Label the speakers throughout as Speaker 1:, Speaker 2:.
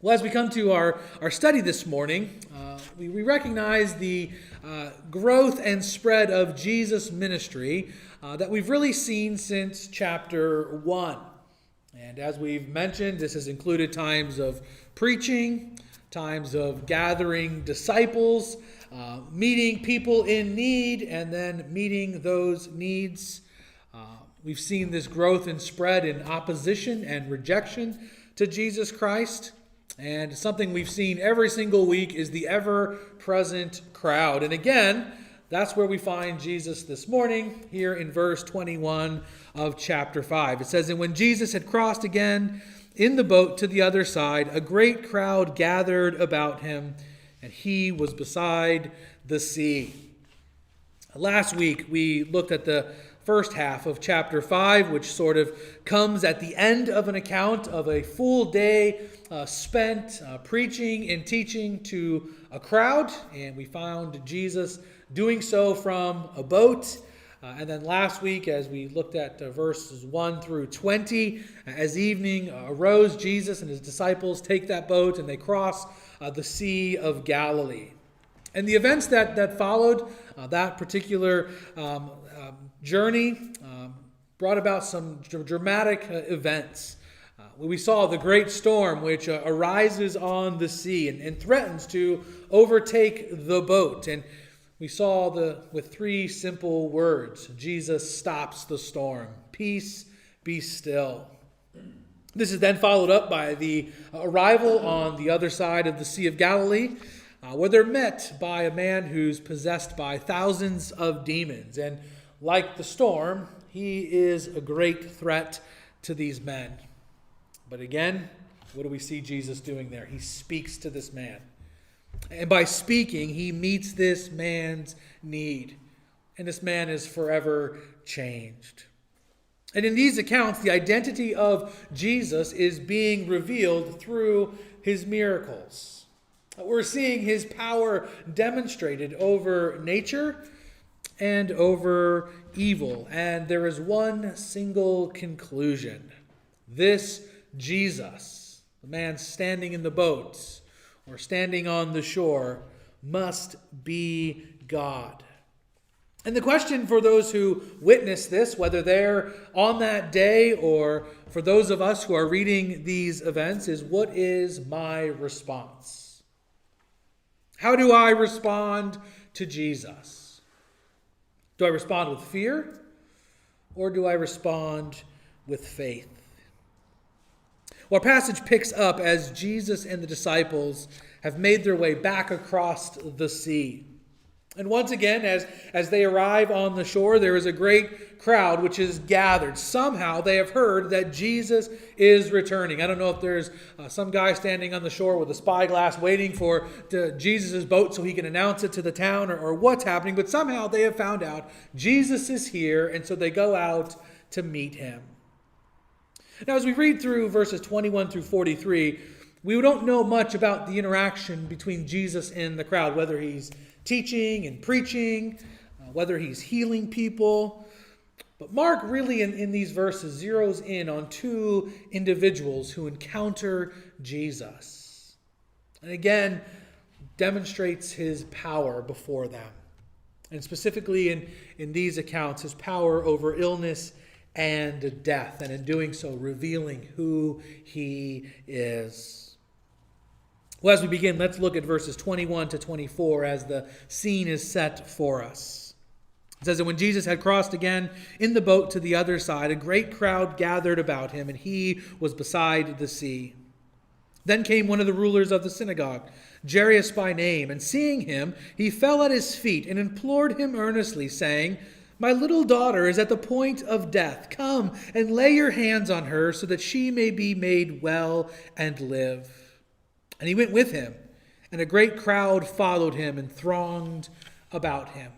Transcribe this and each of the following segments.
Speaker 1: Well, as we come to our study this morning, we recognize the growth and spread of Jesus' ministry that we've really seen since chapter 1. And as we've mentioned, this has included times of preaching, times of gathering disciples, meeting people in need, and then meeting those needs. We've seen this growth and spread in opposition and rejection to Jesus Christ. And something we've seen every single week is the ever-present crowd. And again, that's where we find Jesus this morning, here in verse 21 of chapter 5. It says, "And when Jesus had crossed again in the boat to the other side, a great crowd gathered about him, and he was beside the sea." Last week, we looked at the first half of chapter 5, which sort of comes at the end of an account of a full day spent preaching and teaching to a crowd. And we found Jesus doing so from a boat. And then last week, as we looked at verses 1 through 20, as evening arose, Jesus and his disciples take that boat and they cross the Sea of Galilee. And the events that followed that particular journey brought about some dramatic events. We saw the great storm which arises on the sea and threatens to overtake the boat. And we saw with three simple words, Jesus stops the storm. Peace, be still. This is then followed up by the arrival on the other side of the Sea of Galilee, where they're met by a man who's possessed by thousands of demons. And like the storm, he is a great threat to these men. But again, what do we see Jesus doing there? He speaks to this man. And by speaking, he meets this man's need. And this man is forever changed. And in these accounts, the identity of Jesus is being revealed through his miracles. We're seeing his power demonstrated over nature and over evil. And there is one single conclusion. This Jesus, the man standing in the boat or standing on the shore, must be God. And the question for those who witness this, whether they're on that day or for those of us who are reading these events, is what is my response? How do I respond to Jesus? Do I respond with fear or do I respond with faith? Well, our passage picks up as Jesus and the disciples have made their way back across the sea. And once again, as they arrive on the shore, there is a great crowd which is gathered. Somehow they have heard that Jesus is returning. I don't know if there's some guy standing on the shore with a spyglass waiting for Jesus' boat so he can announce it to the town or what's happening. But somehow they have found out Jesus is here, and so they go out to meet him. Now, as we read through verses 21 through 43, we don't know much about the interaction between Jesus and the crowd, whether he's teaching and preaching, whether he's healing people. But Mark really in these verses zeroes in on two individuals who encounter Jesus. And again, demonstrates his power before them. And specifically in these accounts, his power over illness and death, and in doing so, revealing who he is. Well, as we begin, let's look at verses 21 to 24 as the scene is set for us. It says that when Jesus had crossed again in the boat to the other side, a great crowd gathered about him, and he was beside the sea. Then came one of the rulers of the synagogue, Jairus by name, and seeing him, he fell at his feet and implored him earnestly, saying, "My little daughter is at the point of death. Come and lay your hands on her so that she may be made well and live." And he went with him, and a great crowd followed him and thronged about him.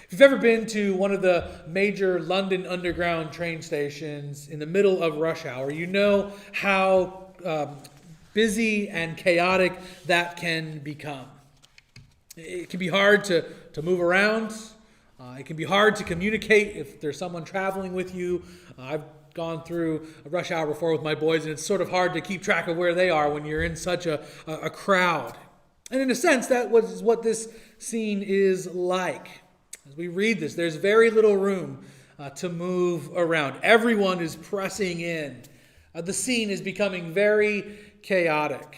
Speaker 1: If you've ever been to one of the major London Underground train stations in the middle of rush hour, you know how busy and chaotic that can become. It can be hard to move around. It can be hard to communicate if there's someone traveling with you. I've gone through a rush hour before with my boys, and it's sort of hard to keep track of where they are when you're in such a crowd. And in a sense, that was what this scene is like. As we read this, there's very little room to move around. Everyone is pressing in. The scene is becoming very chaotic.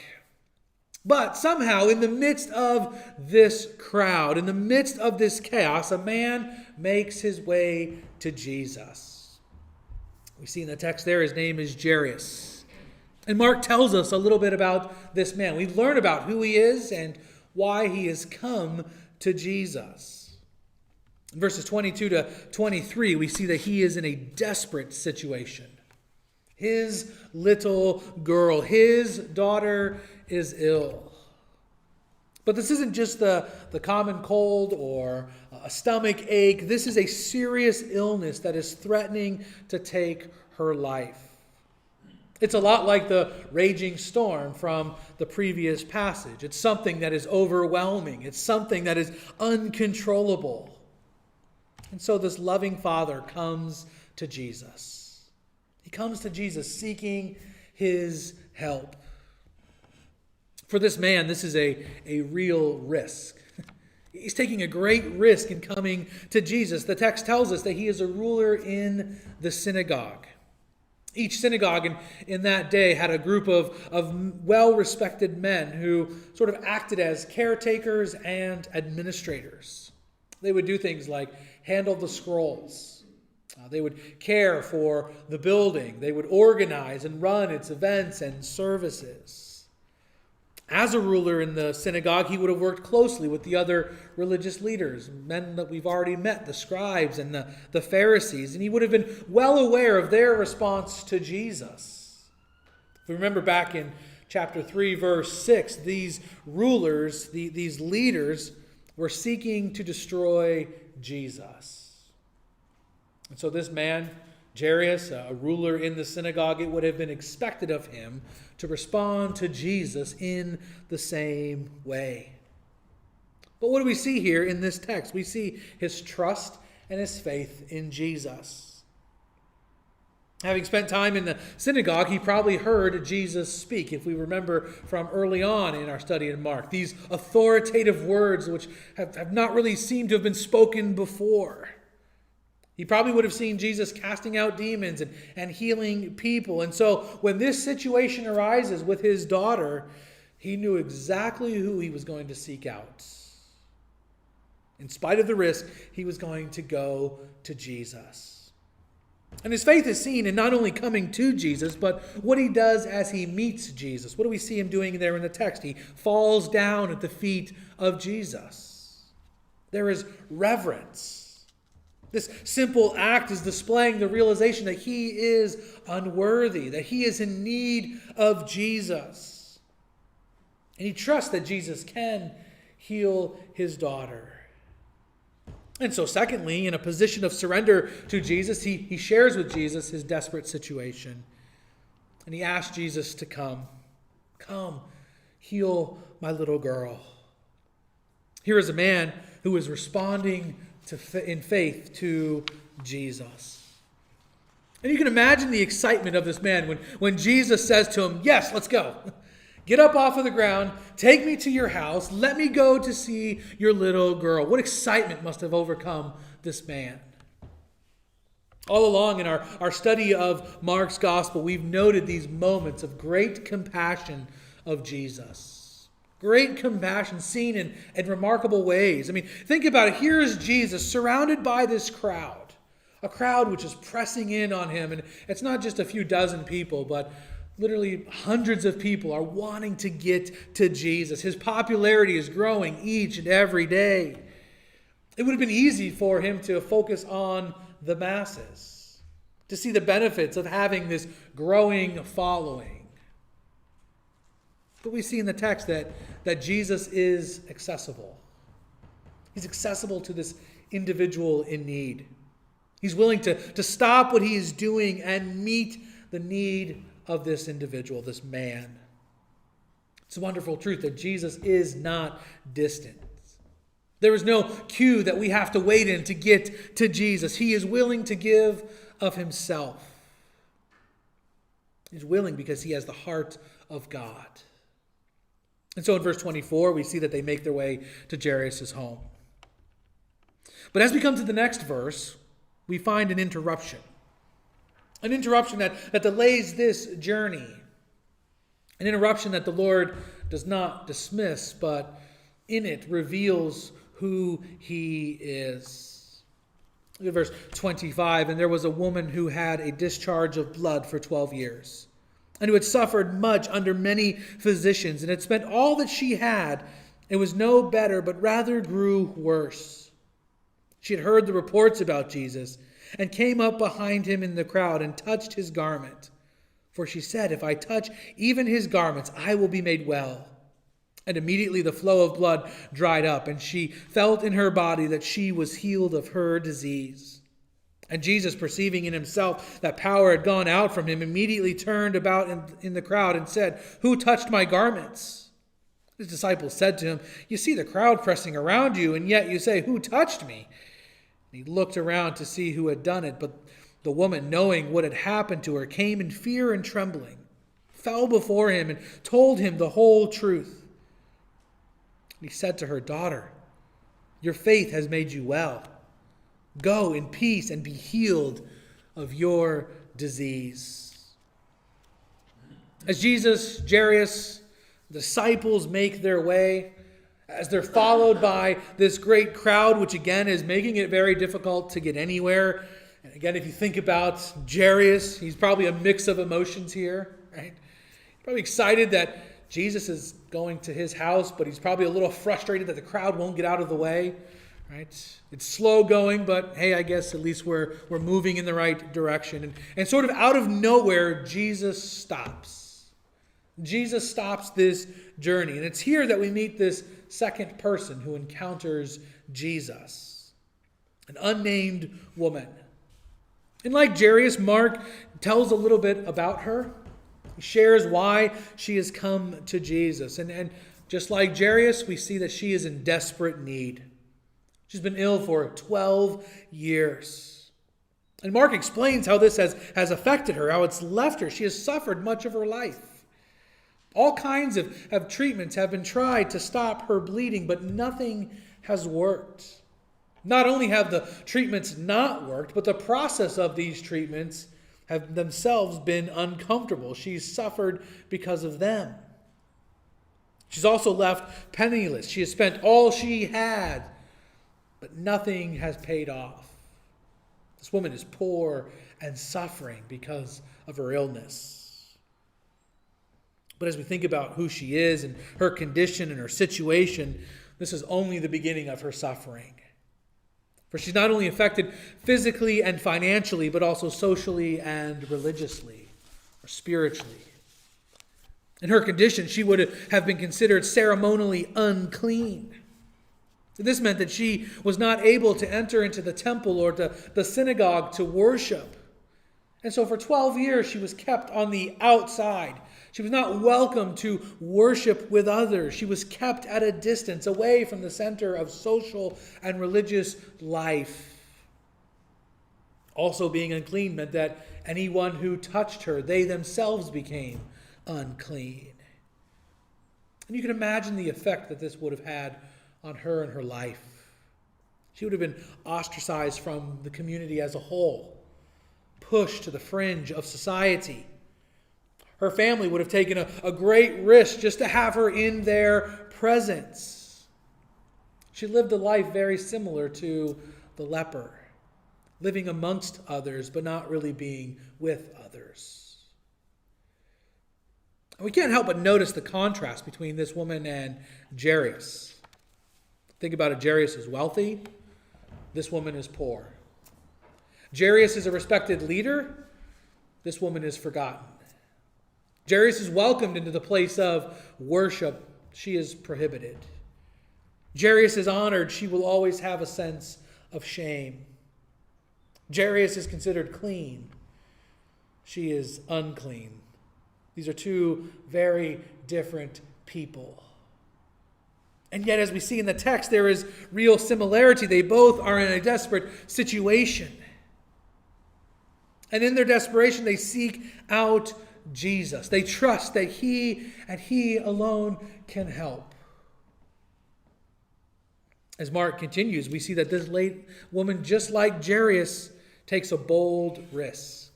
Speaker 1: But somehow, in the midst of this crowd, in the midst of this chaos, a man makes his way to Jesus. We see in the text there, his name is Jairus. And Mark tells us a little bit about this man. We learn about who he is and why he has come to Jesus. In verses 22 to 23, we see that he is in a desperate situation. His little girl, his daughter, is ill. But this isn't just the common cold or a stomach ache. This is a serious illness that is threatening to take her life. It's a lot like the raging storm from the previous passage. It's something that is overwhelming. It's something that is uncontrollable. And so this loving father comes to Jesus. He comes to Jesus seeking his help. For this man, this is a real risk. He's taking a great risk in coming to Jesus. The text tells us that he is a ruler in the synagogue. Each synagogue in that day had a group of well-respected men who sort of acted as caretakers and administrators. They would do things like handle the scrolls. They would care for the building. They would organize and run its events and services. As a ruler in the synagogue, he would have worked closely with the other religious leaders, men that we've already met, the scribes and the Pharisees, and he would have been well aware of their response to Jesus. If we remember back in chapter 3, verse 6, these rulers, these leaders, were seeking to destroy Jesus. And so this man, Jairus, a ruler in the synagogue, it would have been expected of him to respond to Jesus in the same way. But what do we see here in this text? We see his trust and his faith in Jesus. Having spent time in the synagogue, he probably heard Jesus speak, if we remember from early on in our study in Mark. These authoritative words which have not really seemed to have been spoken before. He probably would have seen Jesus casting out demons and healing people. And so when this situation arises with his daughter, he knew exactly who he was going to seek out. In spite of the risk, he was going to go to Jesus. And his faith is seen in not only coming to Jesus, but what he does as he meets Jesus. What do we see him doing there in the text? He falls down at the feet of Jesus. There is reverence. This simple act is displaying the realization that he is unworthy, that he is in need of Jesus. And he trusts that Jesus can heal his daughter. And so secondly, in a position of surrender to Jesus, he shares with Jesus his desperate situation. And he asks Jesus to come. Come, heal my little girl. Here is a man who is responding in faith to Jesus. And you can imagine the excitement of this man when Jesus says to him, yes, let's go. Get up off of the ground, take me to your house, let me go to see your little girl. What excitement must have overcome this man. All along in our study of Mark's gospel, we've noted these moments of great compassion of Jesus. Great compassion seen in remarkable ways. I mean, think about it. Here is Jesus surrounded by this crowd. A crowd which is pressing in on him. And it's not just a few dozen people, but literally hundreds of people are wanting to get to Jesus. His popularity is growing each and every day. It would have been easy for him to focus on the masses, to see the benefits of having this growing following. But we see in the text that Jesus is accessible. He's accessible to this individual in need. He's willing to stop what he is doing and meet the need of this individual, this man. It's a wonderful truth that Jesus is not distant. There is no queue that we have to wait in to get to Jesus. He is willing to give of himself. He's willing because he has the heart of God. And so in verse 24, we see that they make their way to Jairus' home. But as we come to the next verse, we find an interruption. An interruption that delays this journey. An interruption that the Lord does not dismiss, but in it reveals who he is. Look at verse 25. And there was a woman who had a discharge of blood for 12 years, and who had suffered much under many physicians, and had spent all that she had, and was no better, but rather grew worse. She had heard the reports about Jesus, and came up behind him in the crowd, and touched his garment. For she said, if I touch even his garments, I will be made well. And immediately the flow of blood dried up, and she felt in her body that she was healed of her disease. And Jesus, perceiving in himself that power had gone out from him, immediately turned about in the crowd and said, who touched my garments? His disciples said to him, you see the crowd pressing around you, and yet you say, who touched me? And he looked around to see who had done it, but the woman, knowing what had happened to her, came in fear and trembling, fell before him, and told him the whole truth. And he said to her, daughter, your faith has made you well. Go in peace and be healed of your disease. As Jesus, Jairus, the disciples make their way, as they're followed by this great crowd, which again is making it very difficult to get anywhere. And again, if you think about Jairus, he's probably a mix of emotions here, right? Probably excited that Jesus is going to his house, but he's probably a little frustrated that the crowd won't get out of the way, right? It's slow going, but hey, I guess at least we're moving in the right direction. And sort of out of nowhere, Jesus stops. Jesus stops this journey. And it's here that we meet this second person who encounters Jesus, an unnamed woman. And like Jairus, Mark tells a little bit about her. He shares why she has come to Jesus. And just like Jairus, we see that she is in desperate need. She's been ill for 12 years. And Mark explains how this has affected her, how it's left her. She has suffered much of her life. All kinds of treatments have been tried to stop her bleeding, but nothing has worked. Not only have the treatments not worked, but the process of these treatments have themselves been uncomfortable. She's suffered because of them. She's also left penniless. She has spent all she had, but nothing has paid off. This woman is poor and suffering because of her illness. But as we think about who she is and her condition and her situation, this is only the beginning of her suffering. For she's not only affected physically and financially, but also socially and religiously or spiritually. In her condition, she would have been considered ceremonially unclean. This meant that she was not able to enter into the temple or to the synagogue to worship. And so for 12 years, she was kept on the outside. She was not welcome to worship with others. She was kept at a distance, away from the center of social and religious life. Also, being unclean meant that anyone who touched her, they themselves became unclean. And you can imagine the effect that this would have had on her and her life. She would have been ostracized from the community as a whole, pushed to the fringe of society. Her family would have taken a great risk just to have her in their presence. She lived a life very similar to the leper, living amongst others, but not really being with others. And we can't help but notice the contrast between this woman and Jairus. Think about it. Jairus is wealthy. This woman is poor. Jairus is a respected leader. This woman is forgotten. Jairus is welcomed into the place of worship. She is prohibited. Jairus is honored. She will always have a sense of shame. Jairus is considered clean. She is unclean. These are two very different people. And yet, as we see in the text, there is real similarity. They both are in a desperate situation. And in their desperation, they seek out Jesus. They trust that He and He alone can help. As Mark continues, we see that this late woman, just like Jairus, takes a bold risk.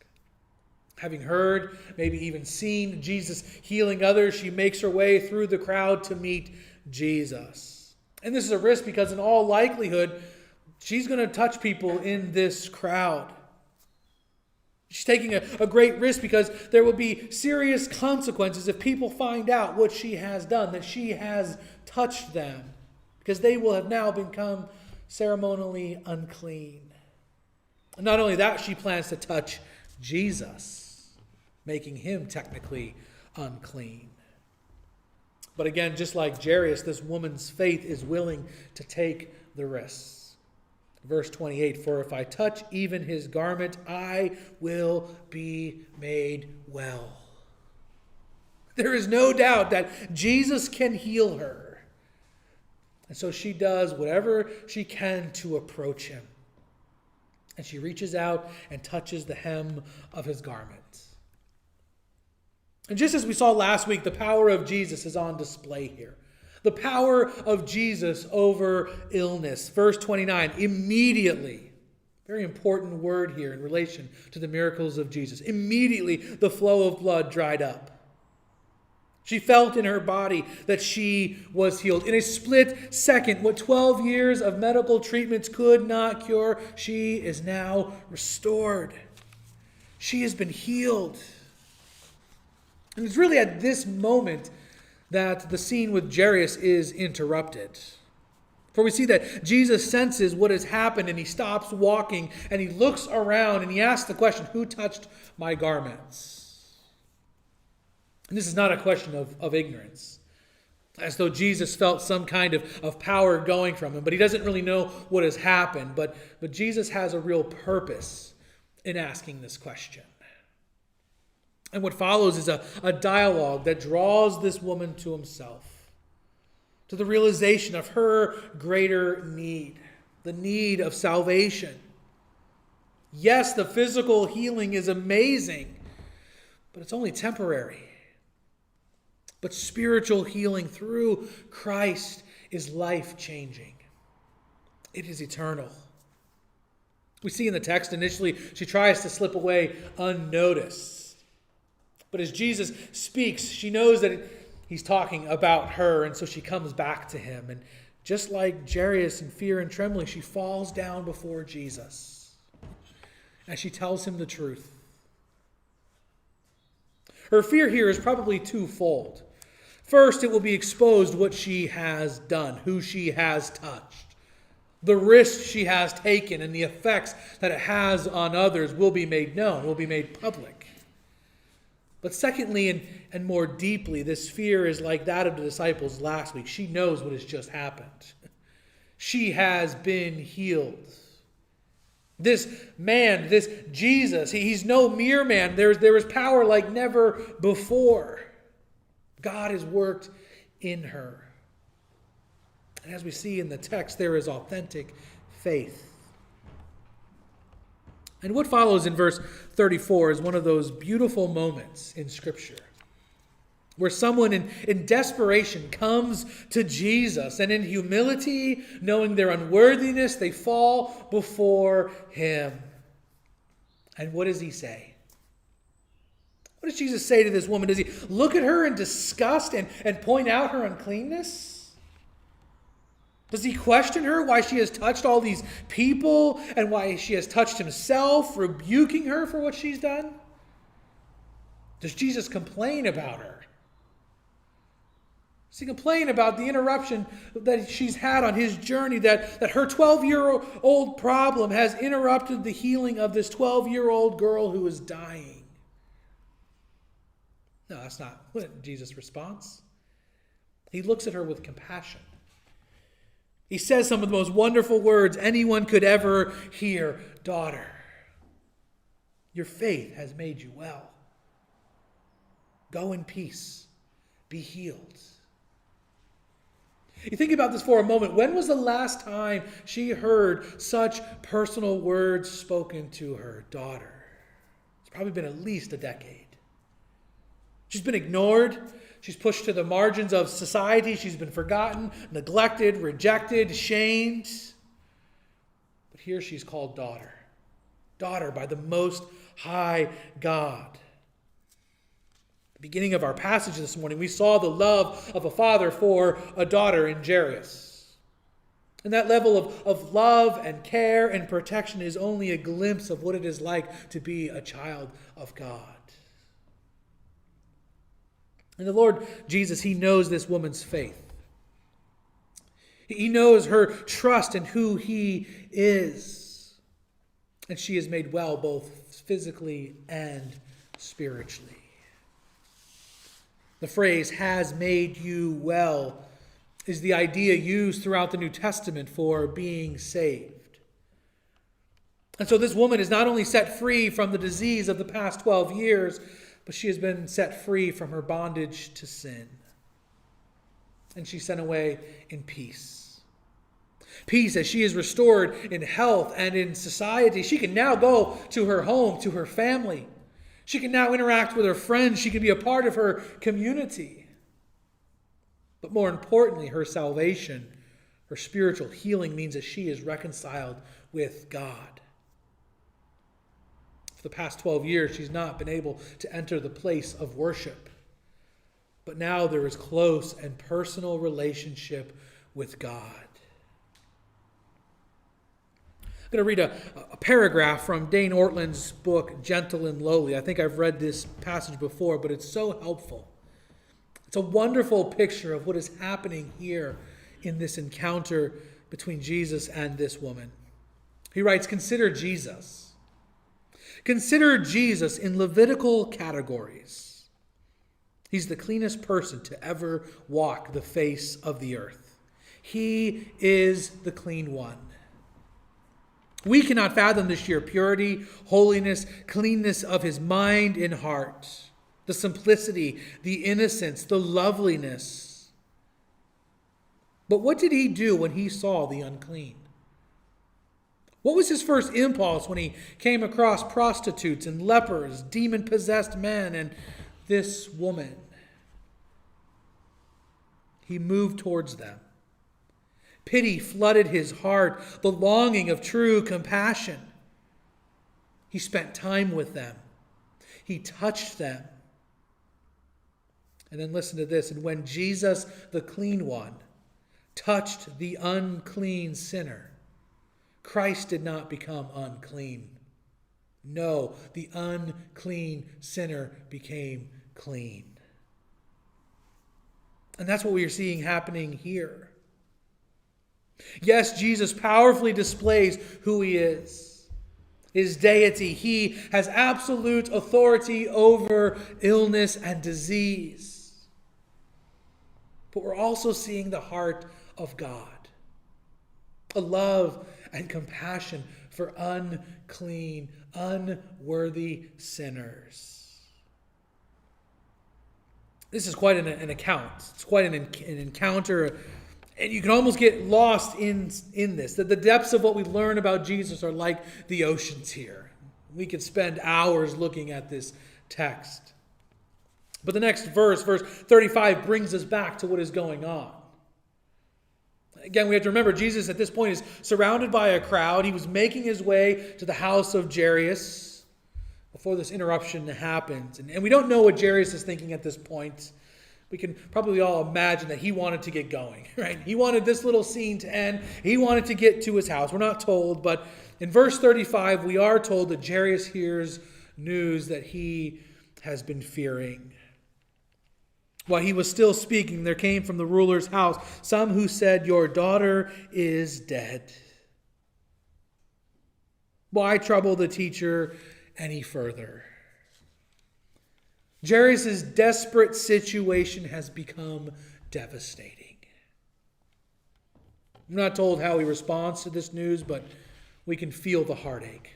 Speaker 1: Having heard, maybe even seen Jesus healing others, she makes her way through the crowd to meet Jesus. And this is a risk because in all likelihood, she's going to touch people in this crowd. She's taking a great risk because there will be serious consequences if people find out what she has done, that she has touched them, because they will have now become ceremonially unclean. And not only that, she plans to touch Jesus, making him technically unclean. But again, just like Jairus, this woman's faith is willing to take the risks. Verse 28, "For if I touch even his garment, I will be made well." There is no doubt that Jesus can heal her. And so she does whatever she can to approach him. And she reaches out and touches the hem of his garment. And just as we saw last week, the power of Jesus is on display here. The power of Jesus over illness. Verse 29, immediately, very important word here in relation to the miracles of Jesus. Immediately the flow of blood dried up. She felt in her body that she was healed. In a split second, what 12 years of medical treatments could not cure, she is now restored. She has been healed. And it's really at this moment that the scene with Jairus is interrupted. For we see that Jesus senses what has happened and he stops walking and he looks around and he asks the question, "Who touched my garments?" And this is not a question of ignorance, as though Jesus felt some kind of power going from him, but he doesn't really know what has happened. But Jesus has a real purpose in asking this question. And what follows is a dialogue that draws this woman to himself, to the realization of her greater need, the need of salvation. Yes, the physical healing is amazing, but it's only temporary. But spiritual healing through Christ is life-changing. It is eternal. We see in the text initially, she tries to slip away unnoticed. But as Jesus speaks, she knows that he's talking about her, and so she comes back to him. And just like Jairus in fear and trembling, she falls down before Jesus. And she tells him the truth. Her fear here is probably twofold. First, it will be exposed what she has done, who she has touched. The risk she has taken and the effects that it has on others will be made known, will be made public. But secondly, and more deeply, this fear is like that of the disciples last week. She knows what has just happened. She has been healed. This man, this Jesus, he's no mere man. There is power like never before. God has worked in her. And as we see in the text, there is authentic faith. And what follows in verse 34 is one of those beautiful moments in Scripture where someone in desperation comes to Jesus, and in humility, knowing their unworthiness, they fall before him. And what does he say? What does Jesus say to this woman? Does he look at her in disgust and point out her uncleanness? Does he question her why she has touched all these people and why she has touched himself, rebuking her for what she's done? Does Jesus complain about her? Does he complain about the interruption that she's had on his journey, that her 12-year-old problem has interrupted the healing of this 12-year-old girl who is dying? No, that's not Jesus' response. He looks at her with compassion. He says some of the most wonderful words anyone could ever hear. "Daughter, your faith has made you well. Go in peace. Be healed." You think about this for a moment. When was the last time she heard such personal words spoken to her? "Daughter." It's probably been at least a decade. She's been ignored. She's pushed to the margins of society. She's been forgotten, neglected, rejected, shamed. But here she's called daughter. Daughter by the Most High God. The beginning of our passage this morning, we saw the love of a father for a daughter in Jairus. And that level of love and care and protection is only a glimpse of what it is like to be a child of God. And the Lord Jesus, he knows this woman's faith. He knows her trust in who he is. And she is made well both physically and spiritually. The phrase, has made you well, is the idea used throughout the New Testament for being saved. And so this woman is not only set free from the disease of the past 12 years, but she has been set free from her bondage to sin. And she's sent away in peace. Peace as she is restored in health and in society. She can now go to her home, to her family. She can now interact with her friends. She can be a part of her community. But more importantly, her salvation, her spiritual healing means that she is reconciled with God. For the past 12 years, she's not been able to enter the place of worship. But now there is close and personal relationship with God. I'm going to read a paragraph from Dane Ortland's book, Gentle and Lowly. I think I've read this passage before, but it's so helpful. It's a wonderful picture of what is happening here in this encounter between Jesus and this woman. He writes, consider Jesus. Consider Jesus in Levitical categories. He's the cleanest person to ever walk the face of the earth. He is the clean one. We cannot fathom the sheer purity, holiness, cleanness of his mind and heart, the simplicity, the innocence, the loveliness. But what did he do when he saw the unclean? What was his first impulse when he came across prostitutes and lepers, demon-possessed men, and this woman? He moved towards them. Pity flooded his heart, the longing of true compassion. He spent time with them. He touched them. And then listen to this. And when Jesus, the clean one, touched the unclean sinner, Christ did not become unclean. No, the unclean sinner became clean. And that's what we are seeing happening here. Yes, Jesus powerfully displays who he is. His deity. He has absolute authority over illness and disease. But we're also seeing the heart of God. A love and compassion for unclean, unworthy sinners. This is quite an account. It's quite an encounter. And you can almost get lost in this. That the depths of what we learn about Jesus are like the oceans here. We could spend hours looking at this text. But the next verse 35, brings us back to what is going on. Again, we have to remember Jesus at this point is surrounded by a crowd. He was making his way to the house of Jairus before this interruption happens. And we don't know what Jairus is thinking at this point. We can probably all imagine that he wanted to get going, right? He wanted this little scene to end. He wanted to get to his house. We're not told, but in verse 35, we are told that Jairus hears news that he has been fearing. While he was still speaking, there came from the ruler's house some who said, "Your daughter is dead. Why trouble the teacher any further?" Jairus' desperate situation has become devastating. I'm not told how he responds to this news, but we can feel the heartache.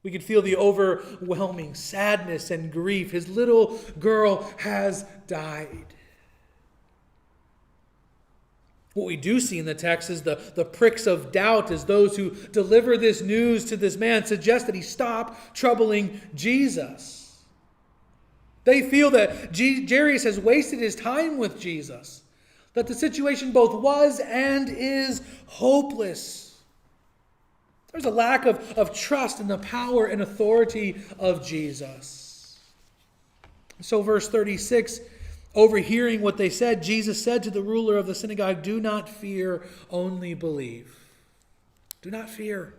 Speaker 1: We can feel the overwhelming sadness and grief. His little girl has died. What we do see in the text is the pricks of doubt as those who deliver this news to this man suggest that he stop troubling Jesus. They feel that Jairus has wasted his time with Jesus, that the situation both was and is hopeless. There's a lack of trust in the power and authority of Jesus. So verse 36, overhearing what they said, Jesus said to the ruler of the synagogue, "Do not fear, only believe." Do not fear.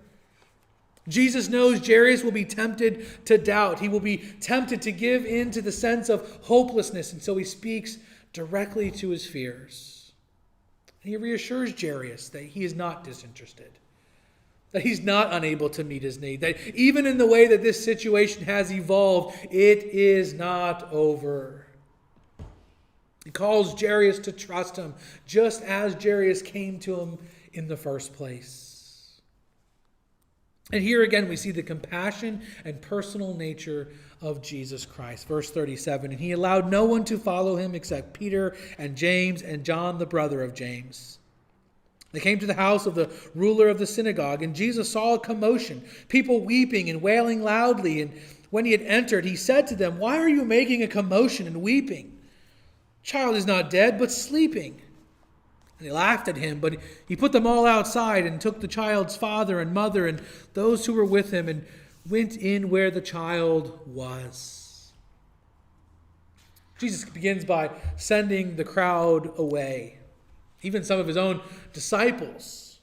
Speaker 1: Jesus knows Jairus will be tempted to doubt. He will be tempted to give in to the sense of hopelessness, and so he speaks directly to his fears. And he reassures Jairus that he is not disinterested, that he's not unable to meet his need, that even in the way that this situation has evolved, it is not over. He calls Jairus to trust him, just as Jairus came to him in the first place. And here again we see the compassion and personal nature of Jesus Christ. Verse 37, "And he allowed no one to follow him except Peter and James and John, the brother of James. They came to the house of the ruler of the synagogue, and Jesus saw a commotion, people weeping and wailing loudly. And when he had entered, he said to them, 'Why are you making a commotion and weeping? The child is not dead, but sleeping.' And they laughed at him, but he put them all outside and took the child's father and mother and those who were with him and went in where the child was." Jesus begins by sending the crowd away, even some of his own disciples.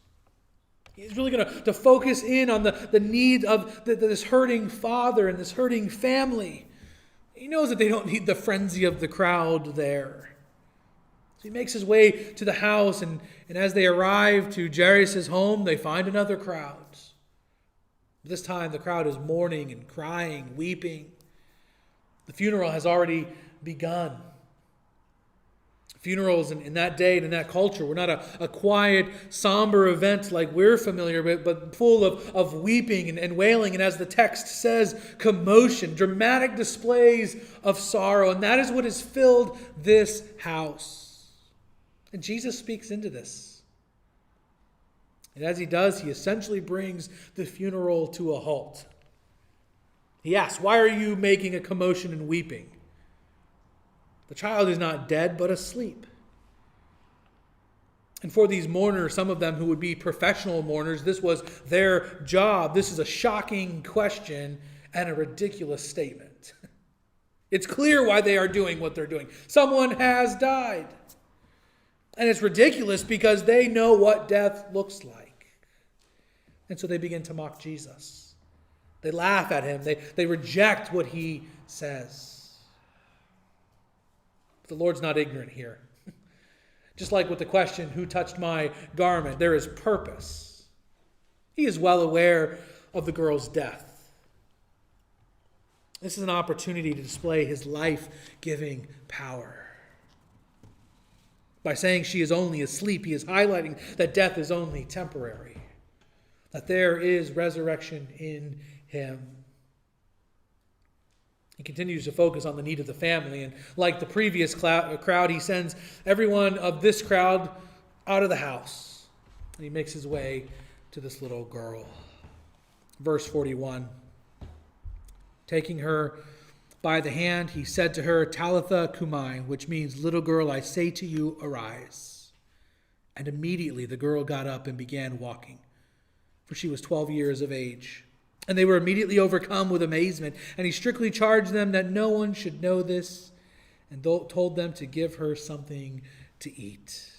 Speaker 1: He's really going to focus in on the need of this hurting father and this hurting family. He knows that they don't need the frenzy of the crowd there. So he makes his way to the house, and as they arrive to Jairus' home, they find another crowd. This time the crowd is mourning and crying, weeping. The funeral has already begun. Funerals in that day and in that culture were not a quiet, somber event like we're familiar with, but full of weeping and wailing, and as the text says, commotion, dramatic displays of sorrow. And that is what has filled this house. And Jesus speaks into this. And as he does, he essentially brings the funeral to a halt. He asks, "Why are you making a commotion and weeping? The child is not dead, but asleep." And for these mourners, some of them who would be professional mourners, this was their job. This is a shocking question and a ridiculous statement. It's clear why they are doing what they're doing. Someone has died. And it's ridiculous because they know what death looks like. And so they begin to mock Jesus. They laugh at him. They reject what he says. But the Lord's not ignorant here. Just like with the question, "Who touched my garment?" there is purpose. He is well aware of the girl's death. This is an opportunity to display his life-giving power. By saying she is only asleep, he is highlighting that death is only temporary, that there is resurrection in him. He continues to focus on the need of the family, and like the previous crowd, he sends everyone of this crowd out of the house, and he makes his way to this little girl. Verse 41, taking her by the hand, he said to her, "Talitha cumi," which means, "Little girl, I say to you, arise." And immediately the girl got up and began walking, for she was 12 years of age. And they were immediately overcome with amazement. And he strictly charged them that no one should know this, and told them to give her something to eat.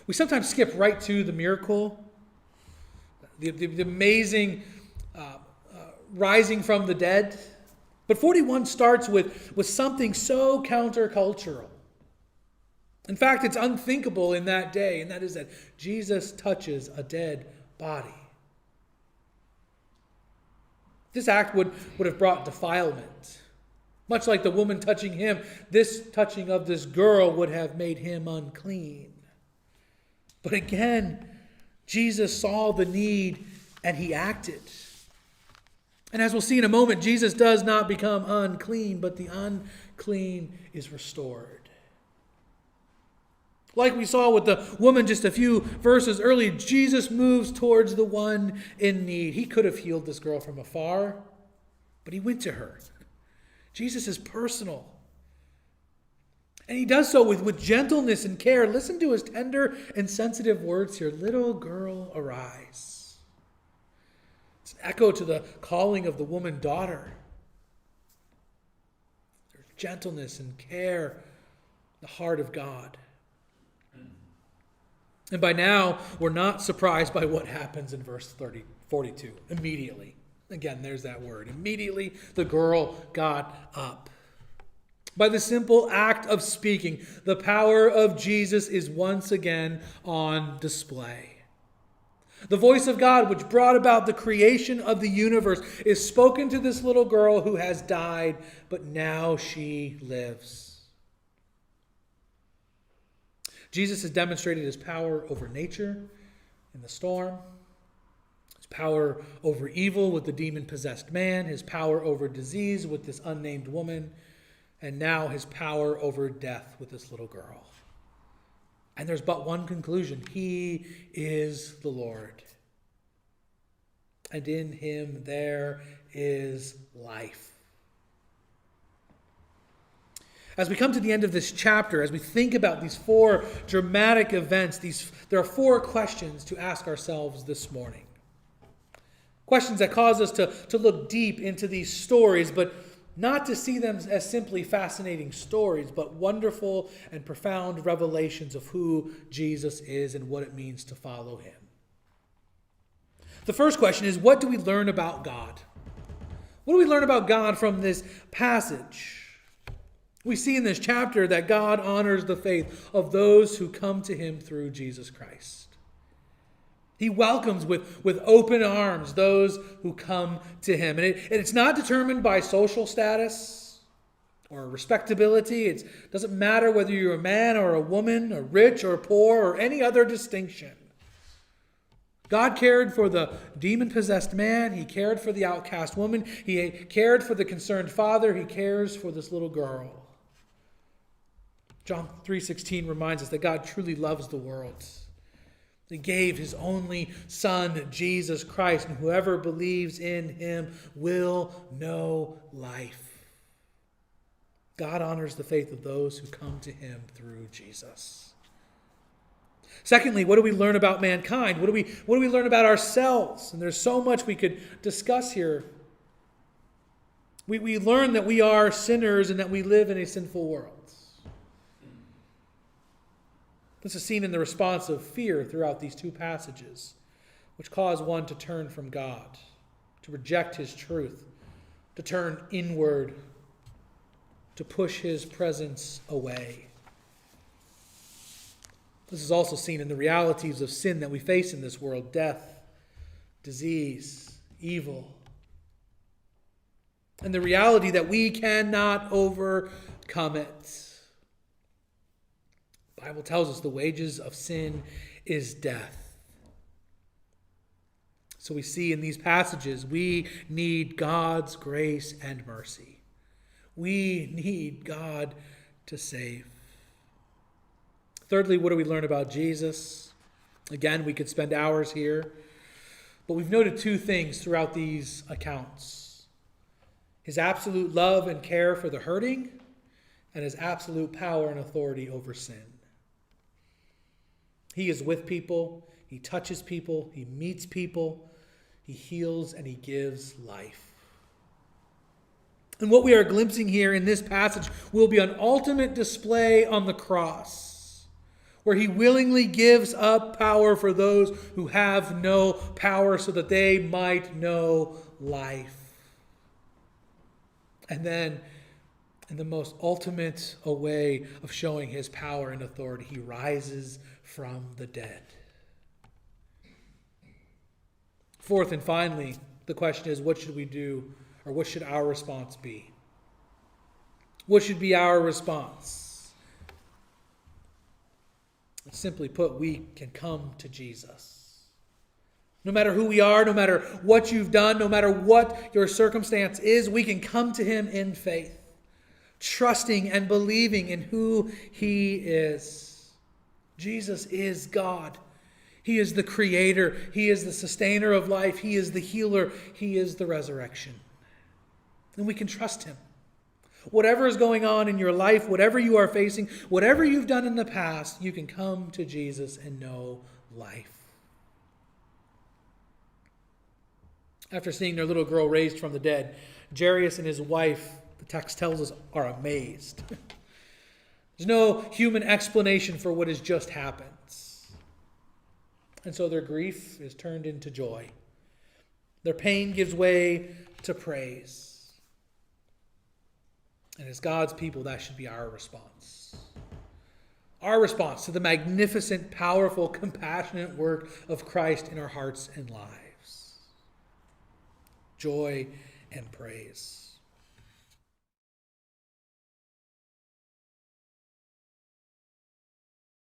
Speaker 1: We sometimes skip right to the miracle, the amazing rising from the dead. But 41 starts with something so countercultural. In fact, it's unthinkable in that day, and that is that Jesus touches a dead body. This act would have brought defilement. Much like the woman touching him, this touching of this girl would have made him unclean. But again, Jesus saw the need and he acted. And as we'll see in a moment, Jesus does not become unclean, but the unclean is restored. Like we saw with the woman just a few verses earlier, Jesus moves towards the one in need. He could have healed this girl from afar, but he went to her. Jesus is personal. And he does so with gentleness and care. Listen to his tender and sensitive words here. Little girl, arise. It's an echo to the calling of the woman daughter. There's gentleness and care, the heart of God. And by now, we're not surprised by what happens in verse 42. Immediately. Again, there's that word. Immediately, the girl got up. By the simple act of speaking, the power of Jesus is once again on display. The voice of God, which brought about the creation of the universe, is spoken to this little girl who has died, but now she lives. Jesus has demonstrated his power over nature in the storm, his power over evil with the demon-possessed man, his power over disease with this unnamed woman, and now his power over death with this little girl. And there's but one conclusion. He is the Lord. And in him there is life. As we come to the end of this chapter, as we think about these four dramatic events, there are four questions to ask ourselves this morning. Questions that cause us to look deep into these stories, but not to see them as simply fascinating stories, but wonderful and profound revelations of who Jesus is and what it means to follow him. The first question is, what do we learn about God? What do we learn about God from this passage? We see in this chapter that God honors the faith of those who come to him through Jesus Christ. He welcomes with open arms those who come to him. And it's not determined by social status or respectability. It doesn't matter whether you're a man or a woman, or rich or poor, or any other distinction. God cared for the demon-possessed man. He cared for the outcast woman. He cared for the concerned father. He cares for this little girl. John 3:16 reminds us that God truly loves the world. He gave his only Son, Jesus Christ, and whoever believes in him will know life. God honors the faith of those who come to him through Jesus. Secondly, what do we learn about mankind? What do we learn about ourselves? And there's so much we could discuss here. We learn that we are sinners and that we live in a sinful world. This is seen in the response of fear throughout these two passages, which cause one to turn from God, to reject his truth, to turn inward, to push his presence away. This is also seen in the realities of sin that we face in this world: death, disease, evil, and the reality that we cannot overcome it. The Bible tells us the wages of sin is death. So we see in these passages we need God's grace and mercy. We need God to save. Thirdly, what do we learn about Jesus? Again, we could spend hours here, but we've noted two things throughout these accounts: his absolute love and care for the hurting, and his absolute power and authority over sin. He is with people, he touches people, he meets people, he heals, and he gives life. And what we are glimpsing here in this passage will be an ultimate display on the cross, where he willingly gives up power for those who have no power so that they might know life. And then, in the most ultimate way of showing his power and authority, he rises from the dead. Fourth and finally, the question is, what should we do, or what should our response be? What should be our response? Simply put, we can come to Jesus. No matter who we are, no matter what you've done, no matter what your circumstance is, we can come to him in faith, trusting and believing in who he is. Jesus is God. He is the creator. He is the sustainer of life. He is the healer. He is the resurrection. And we can trust him. Whatever is going on in your life, whatever you are facing, whatever you've done in the past, you can come to Jesus and know life. After seeing their little girl raised from the dead, Jairus and his wife, the text tells us, are amazed. There's no human explanation for what has just happened. And so their grief is turned into joy. Their pain gives way to praise. And as God's people, that should be our response. Our response to the magnificent, powerful, compassionate work of Christ in our hearts and lives. Joy and praise.